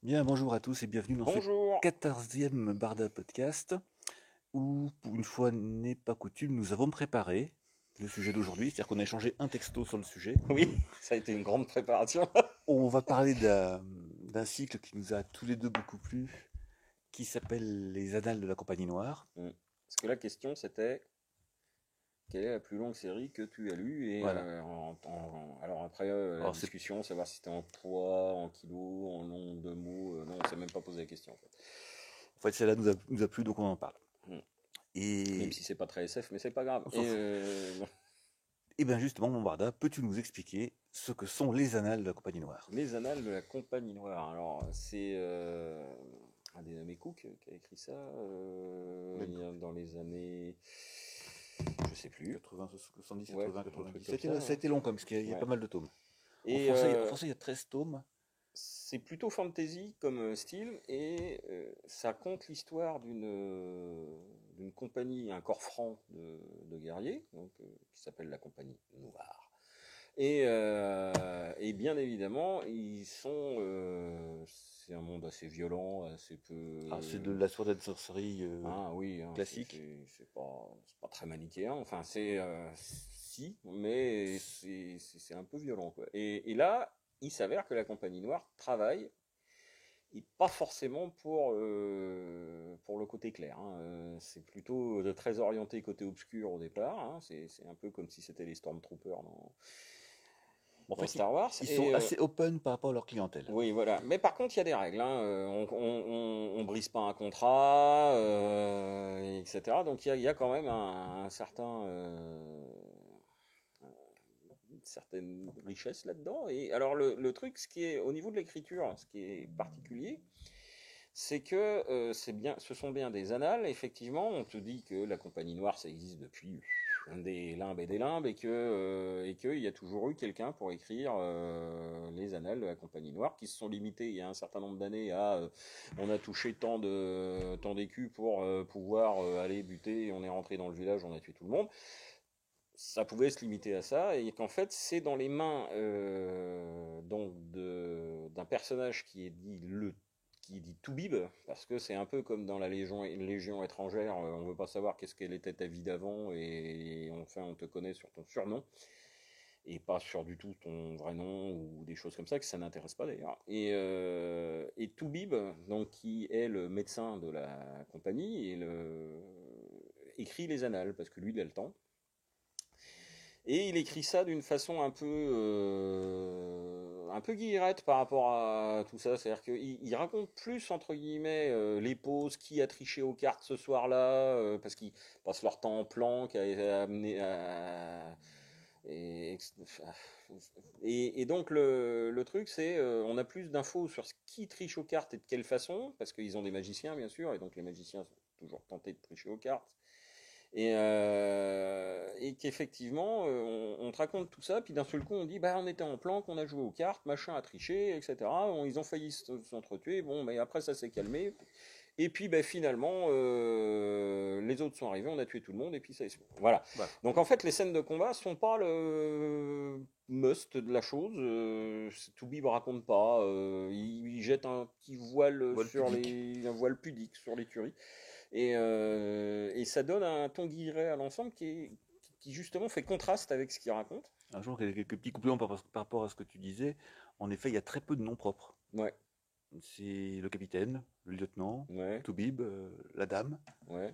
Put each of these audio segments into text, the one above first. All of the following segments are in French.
Bien, bonjour à tous et bienvenue dans ce Bonjour. 14e Barda Podcast où, pour une fois n'est pas coutume, nous avons préparé le sujet d'aujourd'hui, c'est-à-dire qu'on a échangé un texto sur le sujet. Oui, ça a été une grande préparation. On va parler d'un cycle qui nous a tous les deux beaucoup plu, qui s'appelle Les Annales de la Compagnie Noire. Parce que la question c'était quelle est la plus longue série que tu as lue et Voilà. alors après la Alors, discussion, savoir si c'était en poids, en kilos, en nombre de mots, non, on s'est même pas posé la question en fait. en fait, celle-là nous a plu, donc on en parle. Mm. Même Et, si c'est pas très SF, mais c'est pas grave. on s'en fout. Et bien justement, mon Barda, peux-tu nous expliquer ce que sont les Annales de la Compagnie Noire? Les Annales de la Compagnie Noire. Alors c'est un des nommés Cook qui a écrit ça Même dans les années, je sais plus. 80, 70, Ouais, 80, un truc 90. comme ça, Ça a hein. été long, comme, parce qu'il y a Ouais. pas mal de tomes. Et En français, il y a 13 tomes. c'est plutôt fantasy comme style, et ça conte l'histoire d'une compagnie, un corps franc de guerriers, donc, qui s'appelle la Compagnie Noire. Et bien évidemment, c'est un monde assez violent, assez Ah, c'est peu. de la Sword and Sorcery Ah oui, hein, classique. c'est pas très manichéen. Enfin, si, mais c'est un peu violent, quoi. Et là, il s'avère que la Compagnie Noire travaille, et pas forcément pour le côté clair, hein. C'est plutôt très orienté côté obscur au départ, hein. C'est un peu comme si c'était les Stormtroopers En dans fait, Star Wars. ils sont assez open par rapport à leur clientèle. Oui, voilà. Mais par contre, il y a des règles, hein. On brise pas un contrat, etc. Donc il y a quand même un certain, une certaine richesse là-dedans. Et alors le truc, ce qui est au niveau de l'écriture, ce qui est particulier, c'est que c'est bien, ce sont bien des annales. Effectivement, on te dit que la Compagnie Noire, ça existe depuis des limbes et des limbes, et qu'il y a toujours eu quelqu'un pour écrire les annales de la Compagnie Noire, qui se sont limitées il y a un certain nombre d'années à on a touché tant d'écus pour pouvoir aller buter, et on est rentré dans le village, on a tué tout le monde. Ça pouvait se limiter à ça, et qu'en fait c'est dans les mains d'un personnage qui est dit Toubib, parce que c'est un peu comme dans la Légion étrangère, on veut pas savoir qu'est-ce qu'elle était ta vie d'avant, et enfin on te connaît sur ton surnom, et pas sur du tout ton vrai nom, ou des choses comme ça, que ça n'intéresse pas d'ailleurs. Et Toubib, donc, qui est le médecin de la compagnie, écrit les annales, parce que lui il a le temps. Et il écrit ça d'une façon un peu guillerette par rapport à tout ça. C'est-à-dire qu'il raconte plus, entre guillemets, les pauses, qui a triché aux cartes ce soir-là, parce qu'ils passent leur temps en planque à amener et, et donc le truc, c'est on a plus d'infos sur ce qui triche aux cartes et de quelle façon, parce qu'ils ont des magiciens, bien sûr, et donc les magiciens sont toujours tentés de tricher aux cartes. Et qu'effectivement, on te raconte tout ça, puis d'un seul coup, on dit, bah, on était en planque, on a joué aux cartes, machin a triché, etc. Ils ont failli s'entretuer, bon, mais après, ça s'est calmé. Et puis, bah, finalement, les autres sont arrivés, on a tué tout le monde, et puis ça. Voilà. Voilà. Donc, en fait, les scènes de combat sont pas le must de la chose. Toubib raconte pas. Il jette un petit voile Voile pudique. un voile pudique sur les tueries. Et ça donne un ton guilleret à l'ensemble qui justement fait contraste avec ce qu'il raconte. Un jour, quelques petits compléments par rapport à ce que tu disais. En effet, il y a très peu de noms propres. Ouais, C'est le capitaine, le lieutenant, ouais, Toubib, la dame, ouais.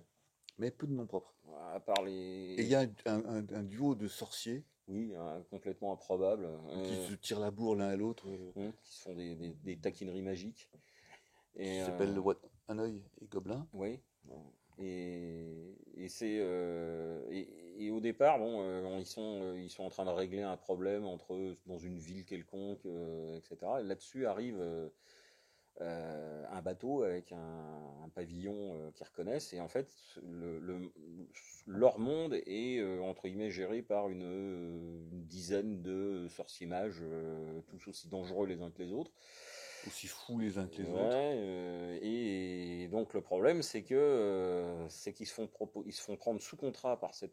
mais peu de noms propres. À part Et il y a un duo de sorciers Oui, complètement improbable, qui se tirent la bourre l'un à l'autre, qui se font des taquineries magiques. qui Et s'appellent Un œil et Gobelin. oui. Et et au départ, bon, ils sont en train de régler un problème entre eux dans une ville quelconque, etc. Et là-dessus arrive un bateau avec un pavillon qu'ils reconnaissent. Et en fait, leur monde est, entre guillemets, géré par une dizaine de sorciers mages, tous aussi dangereux les uns que les autres. Aussi fous les uns que les autres. Ouais, et donc le problème, c'est qu'ils ils se font prendre sous contrat par ce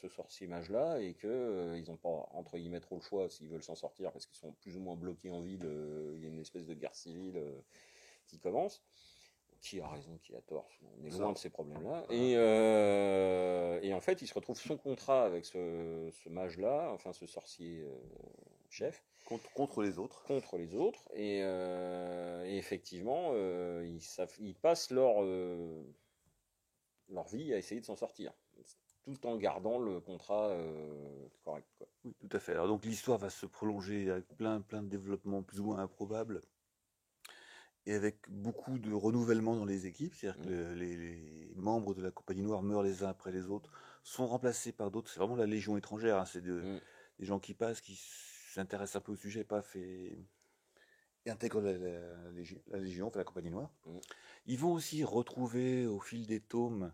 sorcier mage-là, et que ils n'ont pas, entre guillemets, trop le choix s'ils veulent s'en sortir, parce qu'ils sont plus ou moins bloqués en ville. Il y a une espèce de guerre civile qui commence. Qui a raison, qui a tort, on est Ça. loin de ces problèmes-là. Voilà. Et en fait, il se retrouve son contrat avec ce mage-là, enfin ce sorcier chef, Contre les autres. contre les autres. Et effectivement, ils passent leur vie à essayer de s'en sortir, tout en gardant le contrat correct, quoi. Oui, tout à fait. Alors donc l'histoire va se prolonger avec plein de développements plus ou moins improbables et avec beaucoup de renouvellement dans les équipes. C'est-à-dire que les membres de la Compagnie Noire meurent les uns après les autres, sont remplacés par d'autres. C'est vraiment la Légion étrangère, hein. C'est des gens qui passent, qui s'intéressent un peu au sujet, paf, et intègrent la Légion, enfin la Compagnie Noire. Ils vont aussi retrouver au fil des tomes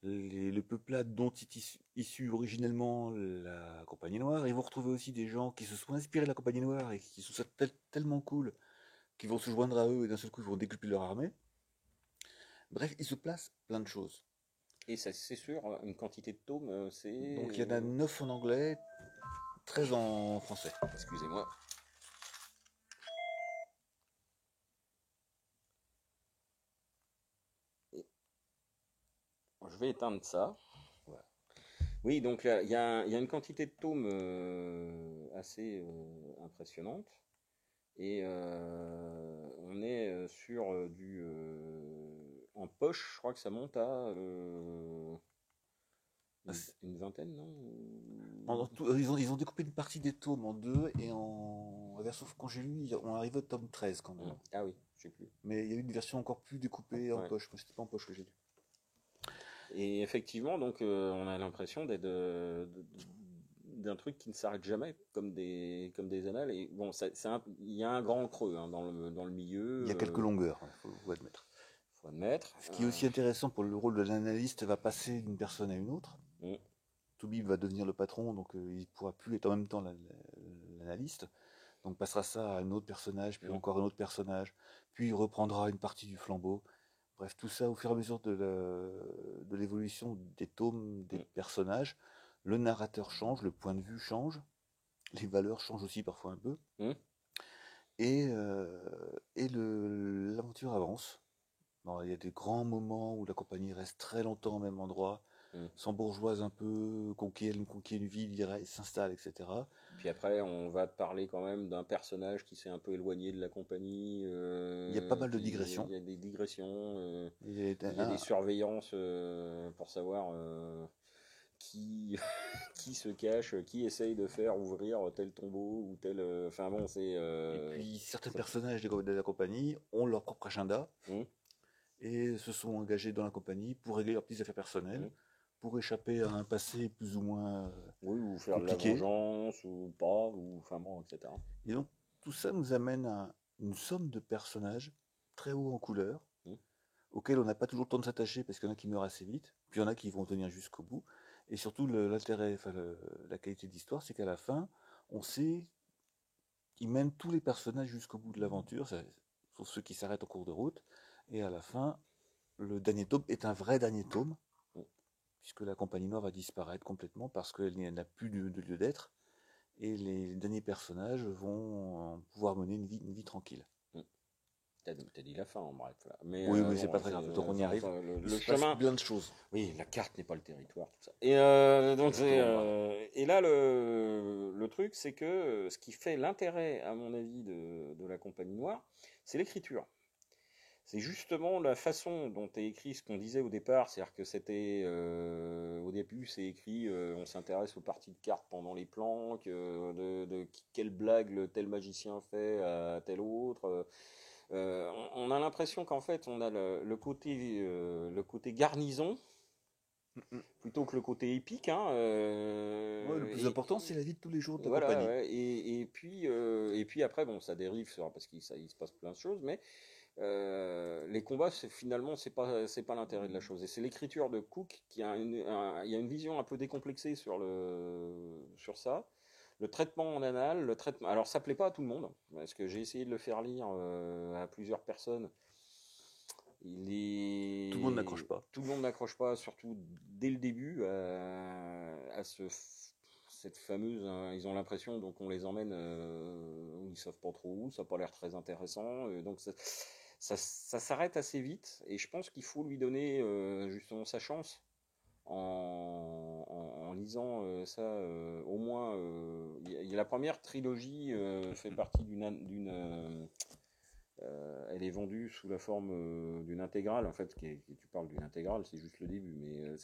le peuplade dont est issue originellement la Compagnie Noire. Ils vont retrouver aussi des gens qui se sont inspirés de la Compagnie Noire et qui sont tellement cool qu'ils vont se joindre à eux et d'un seul coup ils vont décupler leur armée. Bref, il se place plein de choses. Et ça, c'est sûr, une quantité de tomes, c'est... Donc il y en a 9 en anglais, 13 en français. Excusez-moi. Je vais éteindre ça. Voilà. Oui, donc il y a une quantité de tomes assez impressionnante. Et on est sur du... en poche, je crois que ça monte à une vingtaine, non? Ils ont découpé une partie des tomes en deux et en version quand j'ai lu, on arrive au tome 13 quand même. Ah oui, je sais plus. Mais il y a eu une version encore plus découpée en poche, mais c'était pas en poche que j'ai lu. Et effectivement, donc on a l'impression d'être d'un truc qui ne s'arrête jamais, comme des annales. Et bon, il y a un grand creux hein, dans le milieu. Il y a quelques longueurs, faut admettre. Faut admettre. Ce qui est aussi intéressant pour le rôle de l'analyste va passer d'une personne à une autre. Toubib va devenir le patron, donc il ne pourra plus être en même temps l'analyste. Donc passera ça à un autre personnage, puis encore un autre personnage, puis il reprendra une partie du flambeau. Bref, tout ça au fur et à mesure de l'évolution des tomes, des personnages. Le narrateur change, le point de vue change, les valeurs changent aussi parfois un peu. Et l'aventure avance. Bon, il y a des grands moments où la compagnie reste très longtemps au même endroit, s'embourgeoise un peu, conquiert une ville, s'installe, etc. Puis après, on va parler quand même d'un personnage qui s'est un peu éloigné de la compagnie. Il y a pas mal de digressions. Il y a des digressions. Il y a des surveillances pour savoir qui se cache, qui essaye de faire ouvrir tel tombeau ou tel. Enfin bon, c'est. Et puis certains personnages de la compagnie ont leur propre agenda et se sont engagés dans la compagnie pour régler leurs petites affaires personnelles, pour échapper à un passé plus ou moins ou faire compliqué. De la vengeance ou pas, ou enfin bon, etc. Et donc tout ça nous amène à une somme de personnages très haut en couleur, auxquels on n'a pas toujours le temps de s'attacher parce qu'il y en a qui meurent assez vite, puis il y en a qui vont tenir jusqu'au bout. Et surtout l'intérêt, la qualité de l'histoire, c'est qu'à la fin, on sait qu'ils mènent tous les personnages jusqu'au bout de l'aventure, sauf ceux qui s'arrêtent en cours de route. Et à la fin, le dernier tome est un vrai dernier tome, puisque la Compagnie Noire va disparaître complètement parce qu'elle n'a plus de lieu d'être, et les derniers personnages vont pouvoir mener une vie tranquille. T'as dit la fin, en bref. Là. Mais, oui, c'est pas très grave, donc on y arrive. Le chemin, plein de choses. Oui, la carte n'est pas le territoire, tout ça. Et donc et là le truc, c'est que ce qui fait l'intérêt, à mon avis, de la Compagnie Noire, c'est l'écriture. C'est justement la façon dont est écrit ce qu'on disait au départ, c'est-à-dire que c'était au début c'est écrit, on s'intéresse aux parties de cartes pendant les planques, de quelle blague tel magicien fait à tel autre. On a l'impression qu'en fait on a le côté garnison plutôt que le côté épique. Hein, le plus important c'est la vie de tous les jours de la voilà, compagnie. Ouais, et puis après bon ça dérive parce qu'il se passe plein de choses, mais les combats finalement c'est pas l'intérêt de la chose, et c'est l'écriture de Cook qui a il y a une vision un peu décomplexée sur ça. Le traitement en anal, alors ça plaît pas à tout le monde, parce que j'ai essayé de le faire lire à plusieurs personnes. Tout le monde n'accroche pas. Tout le monde n'accroche pas, surtout dès le début à cette fameuse. Ils ont l'impression donc on les emmène où ils savent pas trop où. Ça n'a pas l'air très intéressant. Donc ça s'arrête assez vite, et je pense qu'il faut lui donner justement sa chance en lisant ça. Au moins, la première trilogie fait partie elle est vendue sous la forme d'une intégrale, en fait. Tu parles d'une intégrale, c'est juste le début, mais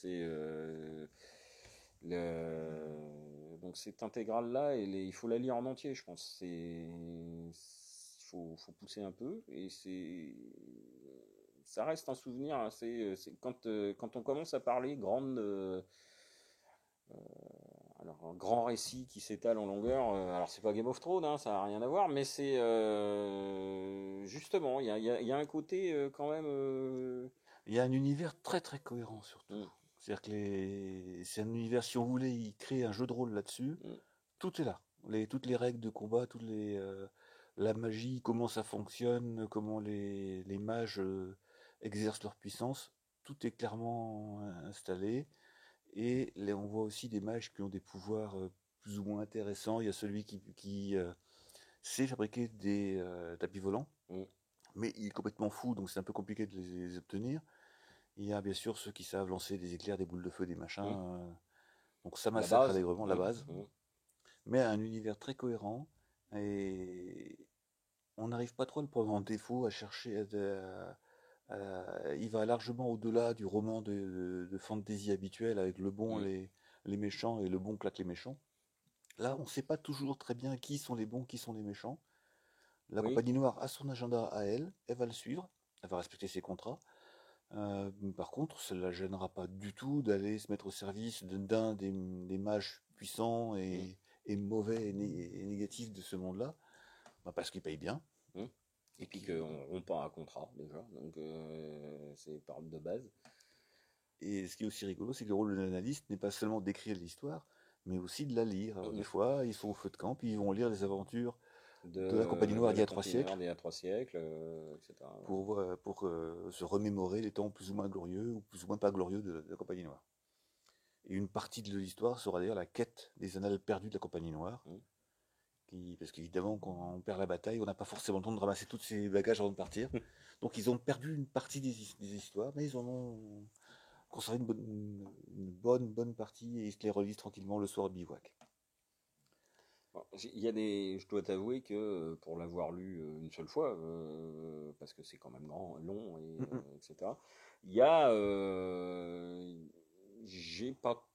donc cette intégrale-là, il faut la lire en entier, je pense. Faut pousser un peu, et ça reste un souvenir. Hein. Quand on commence à parler alors un grand récit qui s'étale en longueur. Alors c'est pas Game of Thrones, hein, ça n'a rien à voir, mais c'est justement, il y a un côté quand même. Il y a un univers très très cohérent surtout. Mm, C'est-à-dire que c'est un univers, si on voulait y créer un jeu de rôle là-dessus, mm, tout est là. Toutes les règles de combat, la magie, comment ça fonctionne, comment les mages exercent leur puissance, tout est clairement installé. Et là, on voit aussi des mages qui ont des pouvoirs plus ou moins intéressants. Il y a celui qui sait fabriquer des tapis volants, mm. mais il est complètement fou, donc c'est un peu compliqué de les obtenir. Il y a bien sûr ceux qui savent lancer des éclairs, des boules de feu, des machins. Mm. Donc ça La massacre base. allègrement la Mm, base. mm. Mais un univers très cohérent. Et on n'arrive pas trop à le prendre en défaut, à chercher. Il va largement au-delà du roman de fantasy habituel avec le bon, Mm. les méchants, et le bon claque les méchants. Là, on ne sait pas toujours très bien qui sont les bons, qui sont les méchants. La Oui. Compagnie Noire a son agenda à elle, elle va le suivre, elle va respecter ses contrats. Par contre, ça ne la gênera pas du tout d'aller se mettre au service d'un des mages puissants Mm, et mauvais et négatifs de ce monde-là, parce qu'ils payent bien. mm. Et Et puis qui, qu'on rompt pas un contrat déjà, donc c'est par de base. et ce qui est aussi rigolo, c'est que le rôle de l'analyste n'est pas seulement d'écrire l'histoire, mais aussi de la lire. Alors, des Mm. fois, ils sont au feu de camp, puis ils vont lire les aventures de la Compagnie De Noire d'il y la a 3 siècles continueur d'il y a 3 siècles, etc. pour se remémorer les temps plus ou moins glorieux ou plus ou moins pas glorieux de la Compagnie Noire. Et une partie de l'histoire sera d'ailleurs la quête des annales perdues de la Compagnie Noire. Mm. Parce qu'évidemment, quand on perd la bataille, on n'a pas forcément le temps de ramasser tous ses bagages avant de partir. Donc ils ont perdu une partie des histoires, mais ils en ont conservé bonne partie, et ils se les relisent tranquillement le soir au bivouac. Bon, je dois t'avouer que pour l'avoir lu une seule fois, parce que c'est quand même long, et, etc. Il y a, j'ai pas,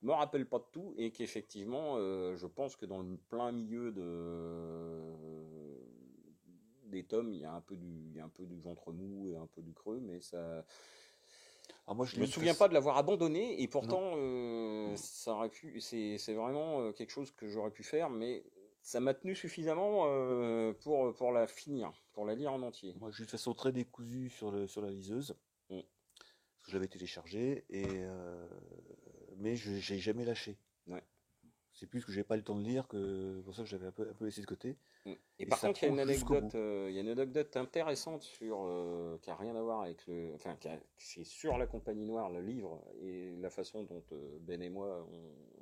me rappelle pas de tout, et qu'effectivement, je pense que dans le plein milieu des tomes, il y a un peu du ventre mou et un peu du creux, mais ça, Alors moi, je je l'ai me eu souviens pas de l'avoir abandonné, et Non. pourtant, ça aurait pu. C'est vraiment quelque chose que j'aurais pu faire, mais ça m'a tenu suffisamment pour la finir, pour la lire en entier. Moi, je l'ai eu de façon très décousue sur la liseuse, Mm. parce que je l'avais téléchargé, mais je n'ai jamais lâché. Ouais. C'est plus que j'ai pas eu le temps de lire que pour ça que j'avais un peu laissé de côté. Mm. Et Et par ça contre, il y a prend une jusqu'au bout. anecdote, intéressante qui a rien à voir avec c'est sur la Compagnie Noire, le livre, et la façon dont Ben et moi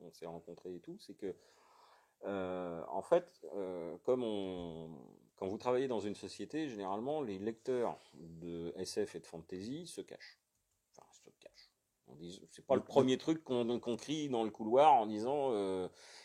on s'est rencontrés et tout, c'est que en fait, quand vous travaillez dans une société, généralement, les lecteurs de SF et de fantasy se cachent. Enfin, se cachent. C'est pas le De- premier truc qu'on crie dans le couloir en disant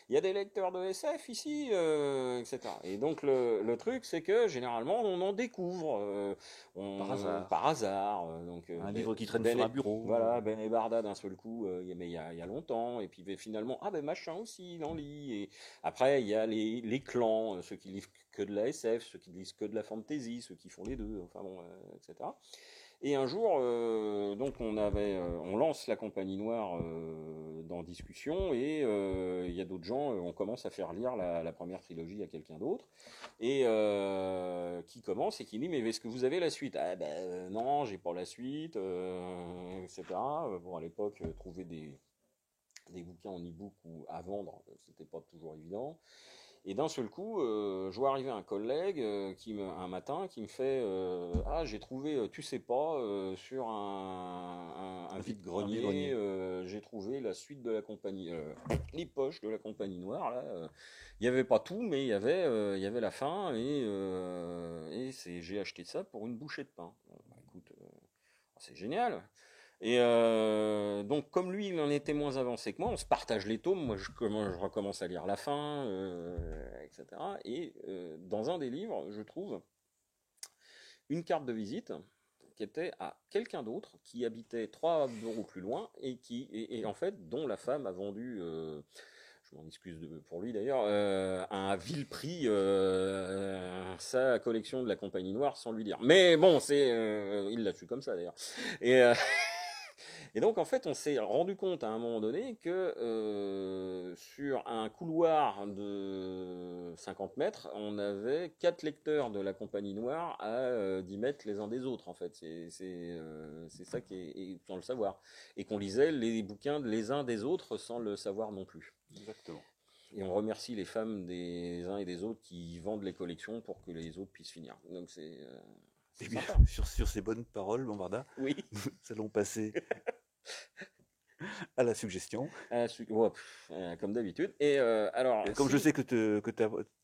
il y a des lecteurs de SF ici, etc. Et donc le truc, c'est que généralement on en découvre Par hasard. par hasard. Donc Un livre qui traîne sur un bureau. voilà, Ben et Barda d'un seul coup, mais il y a longtemps, et puis ben, finalement ah ben machin aussi il en lit. Et après il y a les clans, ceux qui lisent que de la SF, ceux qui lisent que de la fantasy, ceux qui font les deux, enfin bon, etc. Et un jour, donc on lance la Compagnie Noire dans discussion, et il y a d'autres gens, on commence à faire lire la première trilogie à quelqu'un d'autre, et qui commence et qui dit mais est-ce que vous avez la suite? Ah ben non, j'ai pas la suite, etc. Bon, à l'époque, trouver des bouquins en e-book ou à vendre, c'était pas toujours évident. Et d'un seul coup, je vois arriver un collègue un matin qui me fait ah, j'ai trouvé, tu sais pas, sur un Un vide-grenier, vide-grenier. j'ai trouvé la suite de la compagnie, les poches de la Compagnie Noire. Là, il n'y avait pas tout, mais il y avait la fin, et j'ai acheté ça pour une bouchée de pain. Bon, bah, écoute, c'est génial. Et donc, comme lui, il en était moins avancé que moi, on se partage les tomes. Moi, je recommence à lire la fin, etc. Et dans un des livres, je trouve une carte de visite qui était à quelqu'un d'autre qui habitait 3 bureaux plus loin et en fait, dont la femme a vendu. Je m'en excuse pour lui d'ailleurs, à un vil prix sa collection de la Compagnie Noire sans lui dire. Mais bon, il l'a su comme ça d'ailleurs. Et, et donc en fait, on s'est rendu compte à un moment donné que sur un couloir de 50 mètres, on avait 4 lecteurs de la Compagnie Noire à 10 mètres les uns des autres. En fait, c'est ça qui est sans le savoir, et qu'on lisait les bouquins les uns des autres sans le savoir non plus. Exactement. Et on remercie les femmes des uns et des autres qui vendent les collections pour que les autres puissent finir. Donc Et bien, sympa. sur ces bonnes paroles, Bombarda, Oui. nous allons passer à la suggestion. Ouais, comme d'habitude. Et alors, Comme je sais que tu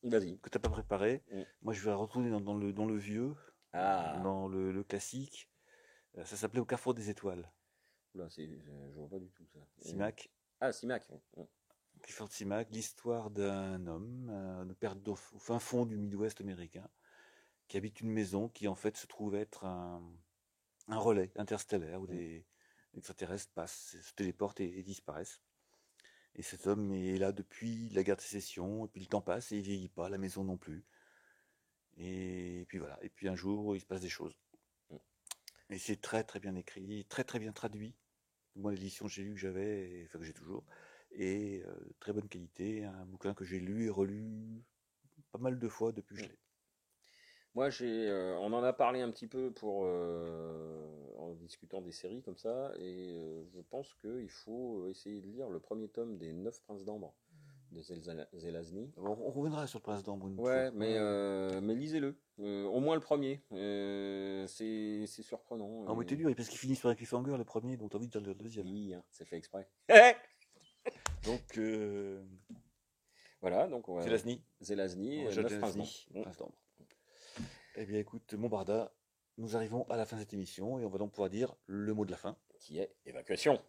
vas-y. n'as pas préparé, Mm. moi je vais retourner dans le vieux, Ah, dans le classique. Ça s'appelait Au Carrefour des Étoiles. là, je vois pas du tout ça. Simac. Ah, Simac. Clifford Simac, l'histoire d'un homme, de père au fin fond du Midwest américain, qui habite une maison qui en fait se trouve être un relais interstellaire où des extraterrestres passent, se téléportent et disparaissent. Et cet homme est là depuis la guerre de sécession, et puis le temps passe et il vieillit pas, la maison non plus. Et puis voilà, et puis un jour il se passe des choses. Et c'est très très bien écrit, très très bien traduit. Moi l'édition que j'ai lue que j'avais, enfin que j'ai toujours, et très bonne qualité, un bouquin que j'ai lu et relu pas mal de fois depuis que je l'ai. Moi, on en a parlé un petit peu en discutant des séries comme ça, et je pense qu'il faut essayer de lire le premier tome des 9 Princes d'Ambre de Zelazny. On reviendra sur le Prince d'Ambre une Ouais, fois. mais lisez-le, au moins le premier. C'est surprenant. Ah, mais t'es dur, parce qu'il finit sur un cliffhanger le premier, donc t'as envie de lire le deuxième. Oui, hein, c'est fait exprès. Donc, Voilà, donc Zelazny. Zelazny, Jacques 9 Princes d'Ambre. Zelazny, Prince d'Ambre. Eh bien, écoute, mon Barda, nous arrivons à la fin de cette émission et on va donc pouvoir dire le mot de la fin. Qui est évacuation.